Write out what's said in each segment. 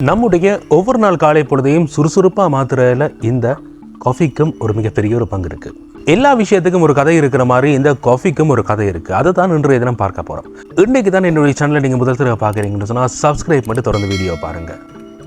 நம்முடைய ஒவ்வொரு நாள் காலை பொழுதையும் சுறுசுறுப்பாக மாத்துறதுல இந்த காஃபிக்கும் ஒரு மிகப்பெரிய ஒரு பங்கு இருக்குது. எல்லா விஷயத்துக்கும் ஒரு கதை இருக்கிற மாதிரி இந்த காஃபிக்கும் ஒரு கதை இருக்குது. அதை தான் இன்றைய தினம் பார்க்க போகிறோம். இன்றைக்கு தான் என்னுடைய சேனலை நீங்கள் முதல் தடவை பார்க்குறீங்கன்னு சொன்னால் சப்ஸ்கிரைப் பண்ணி தொடர்ந்து வீடியோ பாருங்கள்.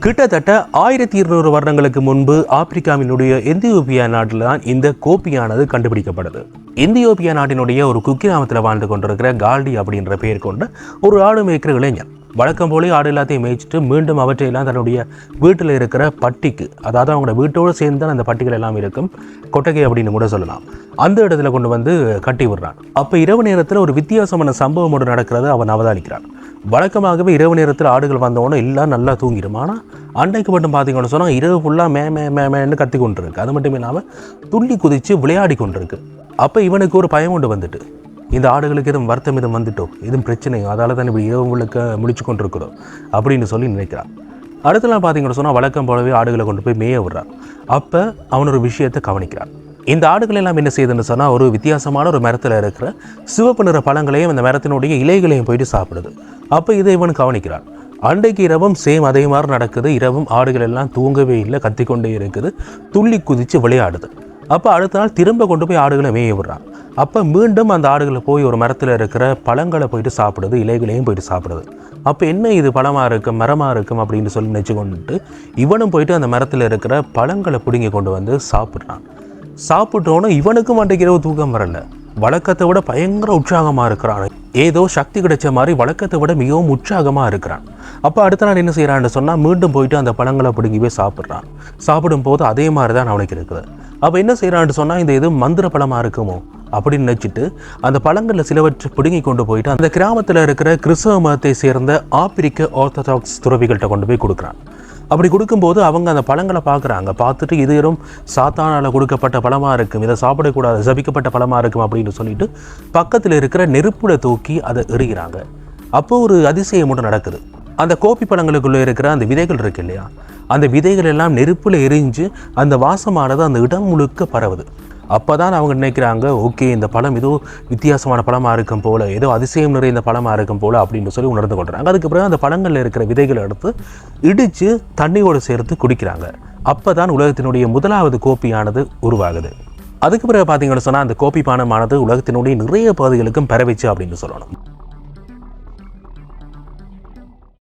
கிட்டத்தட்ட 1200 வருடங்களுக்கு முன்பு ஆப்பிரிக்காவினுடைய எந்தியோப்பியா நாட்டில் தான் இந்த கோப்பியானது கண்டுபிடிக்கப்படுது. எந்தியோப்பியா நாட்டினுடைய ஒரு குக்கிராமத்தில் வாழ்ந்து கொண்டிருக்கிற கால்டி அப்படின்ற பெயர் கொண்ட ஒரு ஆடு மேய்க்கிற இளைஞர் வழக்கம் போலே ஆடு எல்லாத்தையும் மேய்ச்சிட்டு மீண்டும் அவற்றையெல்லாம் தன்னுடைய வீட்டில் இருக்கிற பட்டிக்கு, அதாவது அவங்களோட வீட்டோடு சேர்ந்து தான் அந்த பட்டிகள் எல்லாம் இருக்கும், கொட்டகை அப்படின்னு கூட சொல்லலாம், அந்த இடத்துல கொண்டு வந்து கட்டி விடுறான். அப்போ இரவு நேரத்தில் ஒரு வித்தியாசமான சம்பவம் ஒன்று நடக்கிறது அவன் அவதானிக்கிறான். வழக்கமாகவே இரவு நேரத்தில் ஆடுகள் வந்தவொன்னே எல்லாம் நல்லா தூங்கிடும். ஆனால் அன்றைக்கு மட்டும் பார்த்தீங்கன்னு சொன்னால் இரவு ஃபுல்லாக மேன்னு கத்தி கொண்டு இருக்கு. அது மட்டும் இல்லாமல் துள்ளி குதித்து விளையாடி கொண்டிருக்கு. அப்போ இவனுக்கு ஒரு பயம் கொண்டு வந்துட்டு, இந்த ஆடுகளுக்கு எதுவும் வருத்தம் எதுவும் வந்துட்டோம், எதுவும் பிரச்சனையோ, அதால் தான் இப்படி இரவுகளுக்கு முடிச்சு கொண்டு இருக்கிறோம் அப்படின்னு சொல்லி நினைக்கிறான். அடுத்த நாள் பார்த்தீங்கன்னு சொன்னால் வழக்கம் போலவே ஆடுகளை கொண்டு போய் மேய விடுறான். அப்போ அவன் ஒரு விஷயத்தை கவனிக்கிறான். இந்த ஆடுகள் எல்லாம் என்ன செய்யுதுன்னு சொன்னால் ஒரு வித்தியாசமான ஒரு மரத்தில் இருக்கிற சிவப்பு நிற பழங்களையும் அந்த மரத்தினுடைய இலைகளையும் போயிட்டு சாப்பிடுது. அப்போ இதை இவன் கவனிக்கிறான். அன்றைக்கு இரவும் சேம் அதே மாதிரி நடக்குது. இரவும் ஆடுகள் எல்லாம் தூங்கவே இல்லை, கத்திக்கொண்டே இருக்குது, துள்ளி குதித்து விளையாடுது. அப்போ அடுத்த நாள் திரும்ப கொண்டு போய் ஆடுகளை மேய விடுறான். அப்போ மீண்டும் அந்த ஆடுகளை போய் ஒரு மரத்தில் இருக்கிற பழங்களை போயிட்டு சாப்பிடுது, இலைகளையும் போயிட்டு சாப்பிடுது. அப்போ என்ன இது பழமாக இருக்கும், மரமாக இருக்கும் அப்படின்னு சொல்லி நினச்சி கொண்டுட்டு இவனும் போயிட்டு அந்த மரத்தில் இருக்கிற பழங்களை பிடுங்கி கொண்டு வந்து சாப்பிட்றான். சாப்பிட்டோன்னு இவனுக்கும் அன்றைக்கு இரவு தூக்கம் வரல. வழக்கத்தை விட பயங்கர உற்சாகமாக இருக்கிறான். ஏதோ சக்தி கிடைச்ச மாதிரி வழக்கத்தை விட மிகவும் உற்சாகமாக இருக்கிறான். அப்போ அடுத்த நாள் என்ன செய்கிறான்னு சொன்னால் மீண்டும் போயிட்டு அந்த பழங்களை பிடுங்கி போய் சாப்பிட்றான். சாப்பிடும் போது அதே மாதிரி தான் அவனுக்கு இருக்குது. அப்போ என்ன செய்கிறான்னு சொன்னால் இந்த இது மந்திர பழமாக இருக்குமோ அப்படின்னு நினச்சிட்டு அந்த பழங்களில் சிலவற்றை பிடுங்கி கொண்டு போயிட்டு அந்த கிராமத்தில் இருக்கிற கிறிஸ்தவ மதத்தை சேர்ந்த ஆப்பிரிக்க ஆர்த்தடாக்ஸ் துறவிகள்கிட்ட கொண்டு போய் கொடுக்குறான். அப்படி கொடுக்கும்போது அவங்க அந்த பழங்களை பார்க்குறாங்க. பார்த்துட்டு இது வெறும் சாத்தானால் கொடுக்கப்பட்ட பழமாக இருக்கும், இதை சாப்பிடக்கூடாது, சபிக்கப்பட்ட பழமாக இருக்கும் அப்படின்னு சொல்லிட்டு பக்கத்தில் இருக்கிற நெருப்புல தூக்கி அதை எறிகிறாங்க. அப்போ ஒரு அதிசயம் மட்டும் நடக்குது. அந்த கோப்பி பழங்களுக்குள்ளே இருக்கிற அந்த விதைகள் இருக்கு இல்லையா, அந்த விதைகள் எல்லாம் நெருப்பில் எரிஞ்சு அந்த வாசமானது அந்த இடம் முழுக்க பரவுது. அப்போ தான் அவங்க நினைக்கிறாங்க, ஓகே இந்த பழம் ஏதோ வித்தியாசமான பழமாக இருக்கும் போல், ஏதோ அதிசயம் நிறைந்த பழமாக இருக்கும் போல் அப்படின்னு சொல்லி உணர்ந்து கொள்கிறாங்க. அதுக்கு பிறகு அந்த பழங்களில் இருக்கிற விதைகளை எடுத்து இடித்து தண்ணியோடு சேர்த்து குடிக்கிறாங்க. அப்போ தான் உலகத்தினுடைய முதலாவது கோப்பியானது உருவாகுது. அதுக்கு பிறகு பார்த்தீங்கன்னு சொன்னால் அந்த கோப்பி பானமானது உலகத்தினுடைய நிறைய பகுதிகளுக்கும் பரவிச்சு அப்படின்னு சொல்லணும்.